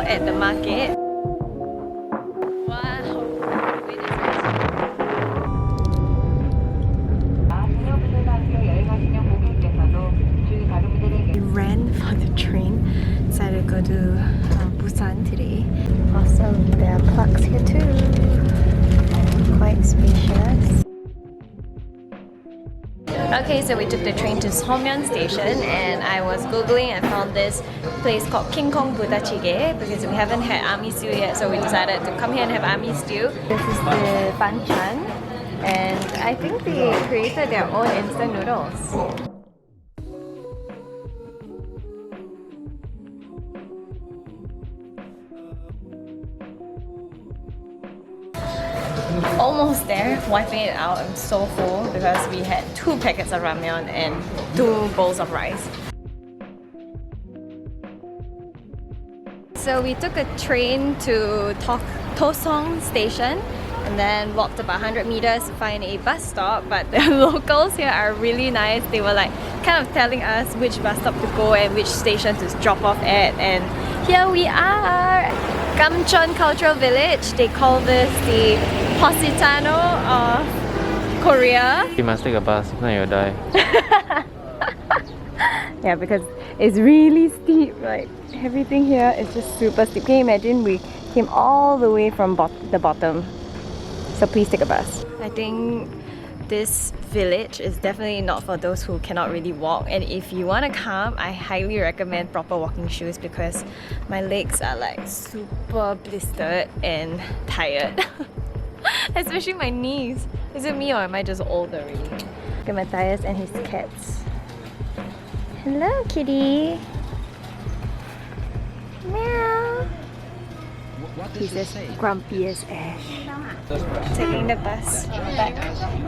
at the market. Wow. We ran for the train. Decided to go to Busan today. Awesome. There are parks here too. Quite spacious. Okay, so we took the train to Seoul station and I was googling and found this place called King Kong Buddha Jjigae because we haven't had army stew yet, so we decided to come here and have army stew. This is the banchan and I think they created their own instant noodles. Almost there, wiping it out. I'm so full because we had 2 packets of ramyeon and 2 bowls of rice. So we took a train to Tosong station and then walked about 100 meters to find a bus stop, but the locals here are really nice. They were like kind of telling us which bus stop to go and which station to drop off at, and here we are! Gamcheon Cultural Village. They call this the Positano of Korea. You must take a bus, if not you'll die. Yeah, because it's really steep. Like everything here is just super steep. Can you imagine? We came all the way from the bottom. So please take a bus. I think this village is definitely not for those who cannot really walk, and if you want to come, I highly recommend proper walking shoes because my legs are like super blistered and tired. Especially my knees. Is it me or am I just old already? Look at Matthias and his cats. Hello kitty! Meow! He's as grumpy as ash. Taking the bus back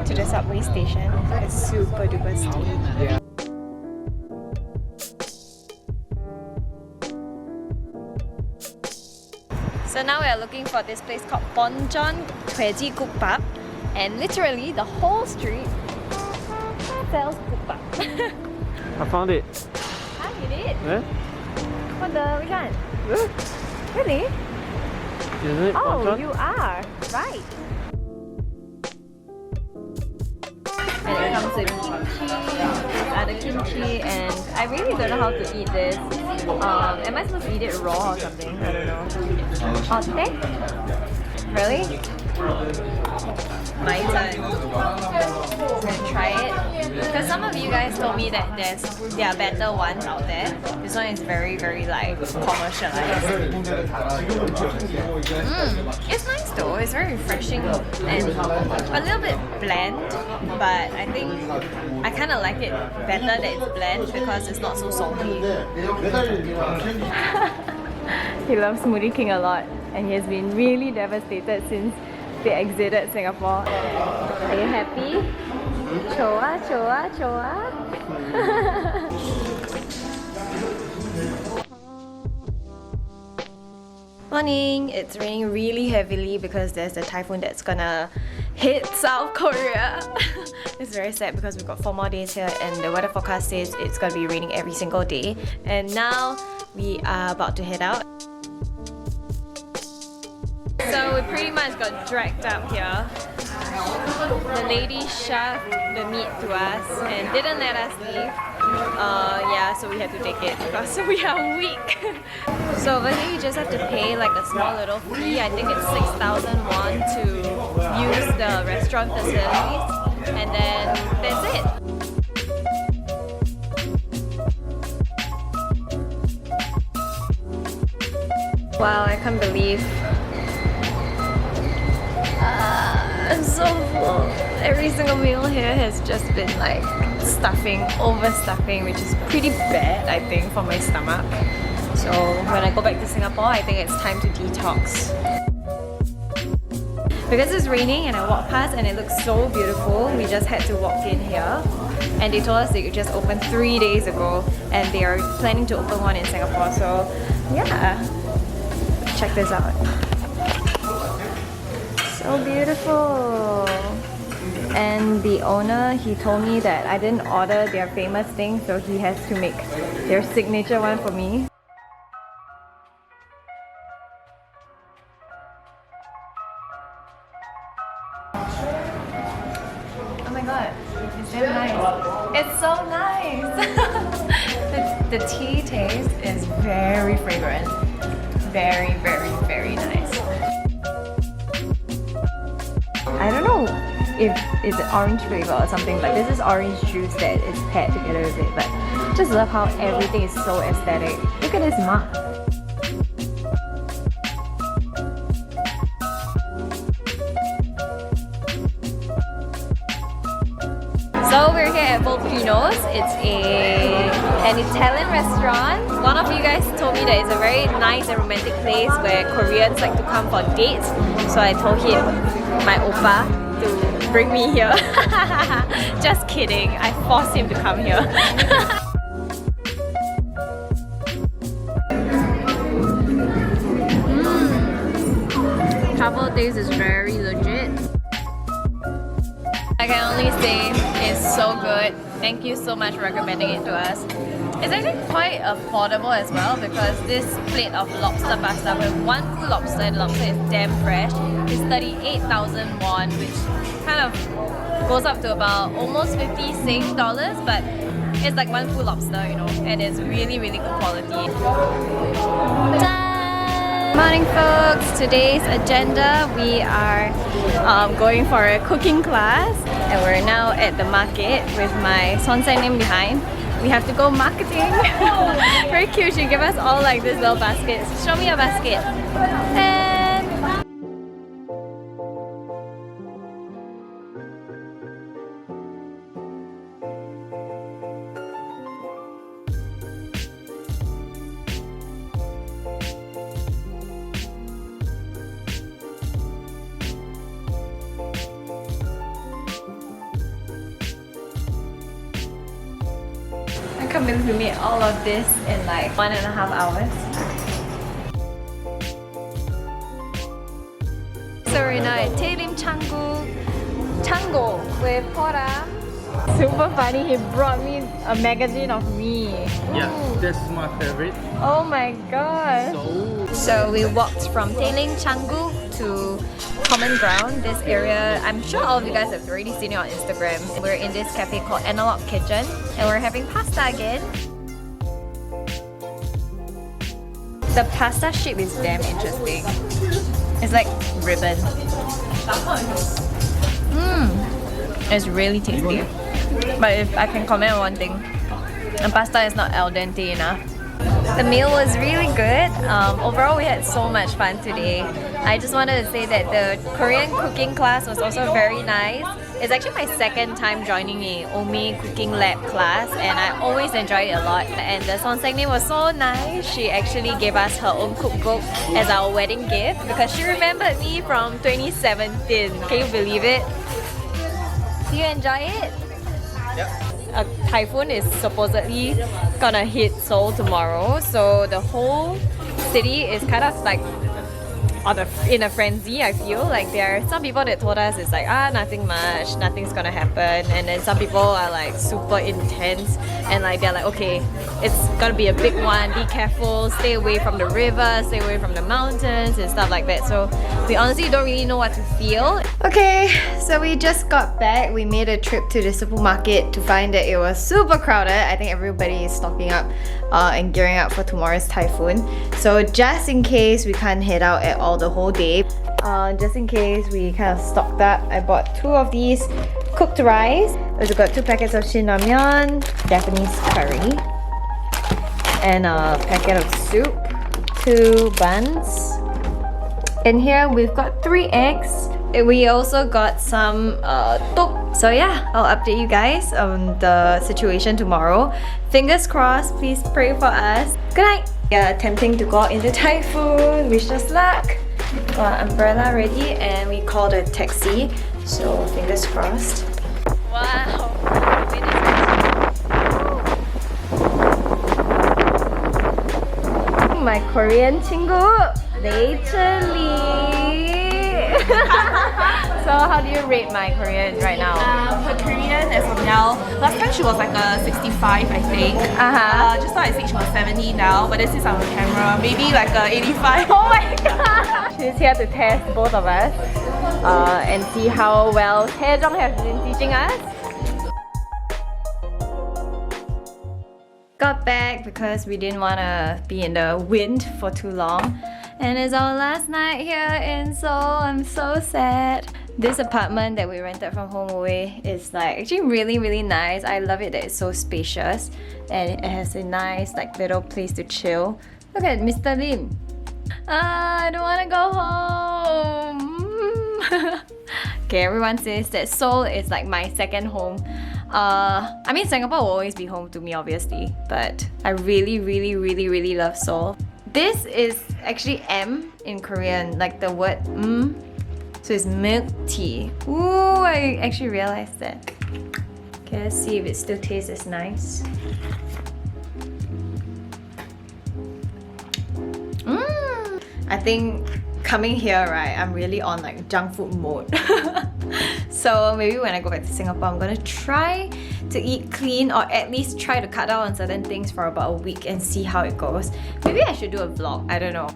to the subway station. It's super duper steep. So now we are looking for this place called Bonjeon Tweji Gukbap, and literally the whole street sells gukbap. I found it. Ah, you did? Eh? What the? Which one? Really? Isn't it Oh, Bonjeon? you are right. And it comes with kimchi. These are the kimchi, and I really don't know how to eat this. Am I supposed to eat it raw or something? I don't know. Otte? Really? My turn. I'm gonna try it. Because some of you guys told me that there are better ones out there. This one is very, very like commercialized. It's nice though. It's very refreshing and a little bit bland. But I think I kind of like it better that it's bland because it's not so salty. He loves Smoothie King a lot, and he has been really devastated since they exited Singapore. Are you happy? Choa, choa, choa. Morning! It's raining really heavily because there's a typhoon that's gonna hit South Korea. It's very sad because we've got 4 more days here and the weather forecast says it's gonna be raining every single day. And now we are about to head out. So we pretty much got dragged up here. The lady shoved the meat to us and didn't let us leave. Yeah, so we had to take it because we are weak. So over here you just have to pay like a small little fee. I think it's 6,000 won to use the restaurant facilities, and then that's it. Wow, I can't believe I'm so full. Every single meal here has just been like stuffing, overstuffing, which is pretty bad, I think, for my stomach. So when I go back to Singapore, I think it's time to detox. Because it's raining and I walked past and it looks so beautiful, we just had to walk in here. And they told us they just opened 3 days ago and they are planning to open one in Singapore. So yeah, check this out. So beautiful. And the owner, he told me that I didn't order their famous thing, so he has to make their signature one for me. very fragrant. Very, very, very nice. I don't know if it's an orange flavor or something, but this is orange juice that is paired together with it. But just love how everything is so aesthetic. Look at this mug. So we're here at Volcanoes. It's an Italian restaurant. One of you guys told me that it's a very nice and romantic place where Koreans like to come for dates. So I told him, my oppa, to bring me here. Just kidding. I forced him to come here. Truffle taste is very legit. I can only say it's so good. Thank you so much for recommending it to us. It's actually quite affordable as well because this plate of lobster pasta with one full lobster, and the lobster is damn fresh, is 38,000 won, which kind of goes up to about almost 50 Sing dollars, but it's like one full lobster, you know, and it's really, really good quality. Morning folks! Today's agenda, we are going for a cooking class and we're now at the market with my sonsai name behind. We have to go marketing. Very cute, she gave us all like this little baskets. Show me your basket. And I can't believe we made all of this in like 1.5 hours. So we're now at Taelim Chango with Pora. Super funny, he brought me a magazine of me. Yeah, that's my favorite. Oh my god. So we walked from Taelim Changu to Common Ground, this area. I'm sure all of you guys have already seen it on Instagram. We're in this cafe called Analog Kitchen and we're having pasta again. The pasta shape is damn interesting. It's like ribbon. It's really tasty. But if I can comment on one thing, the pasta is not al dente enough. The meal was really good. Overall, we had so much fun today. I just wanted to say that the Korean cooking class was also very nice. It's actually my second time joining a Omi cooking lab class and I always enjoy it a lot. And the sonseng was so nice. She actually gave us her own cookbook as our wedding gift because she remembered me from 2017. Can you believe it? Do you enjoy it? Yep. A typhoon is supposedly gonna hit Seoul tomorrow, so the whole city is kind of like in a frenzy. I feel like there are some people that told us it's like nothing much, nothing's gonna happen, and then some people are like super intense and like they're like, okay, it's gonna be a big one, be careful, stay away from the river, stay away from the mountains and stuff like that. So we honestly don't really know what to feel. Okay, so we just got back. We made a trip to the supermarket to find that it was super crowded. I think everybody is stocking up and gearing up for tomorrow's typhoon. So just in case we can't head out at all the whole day, just in case we kind of stocked up, I bought 2 of these cooked rice. We've got 2 packets of shinramyeon, Japanese curry, and a packet of soup, 2 buns. In here we've got 3 eggs. We also got some tok. So yeah, I'll update you guys on the situation tomorrow. Fingers crossed, please pray for us. Good night! Yeah, attempting to go out in the typhoon. Wish us luck. Got an umbrella ready and we called a taxi. So fingers crossed. Wow! My Korean 친구, Lee. So how do you rate my Korean right now? Her Korean as of now, last time she was like a 65 I think. Just now I think she was 70 now, but this is on camera, maybe like a 85. Oh my god! She's here to test both of us and see how well Taejong has been teaching us. ก็ got back because we didn't want to be in the wind for too long. And it's our last night here in Seoul. I'm so sad. This apartment that we rented from HomeAway is like actually really nice. I love it that it's so spacious and it has a nice like little place to chill. Look at Mr. Lim. I don't want to go home. Okay, everyone says that Seoul is like my second home. I mean Singapore will always be home to me obviously, but I really love Seoul. This is actually M in Korean, like the word so it's milk tea. Ooh, I actually realized that. Okay, let's see if it still tastes as nice. I think coming here, right, I'm really on like junk food mode. So maybe when I go back to Singapore, I'm gonna try to eat clean or at least try to cut down on certain things for about a week and see how it goes. Maybe I should do a vlog, I don't know.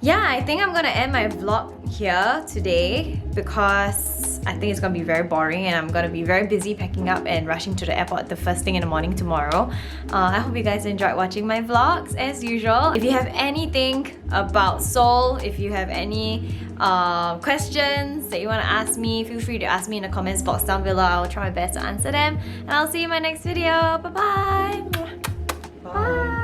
Yeah, I think I'm gonna end my vlog here today because I think it's gonna be very boring and I'm gonna be very busy packing up and rushing to the airport the first thing in the morning tomorrow. I hope you guys enjoyed watching my vlogs as usual. If you have anything about Seoul, if you have any questions that you want to ask me, feel free to ask me in the comments box down below. I'll try my best to answer them and I'll see you in my next video. Bye-bye! Bye!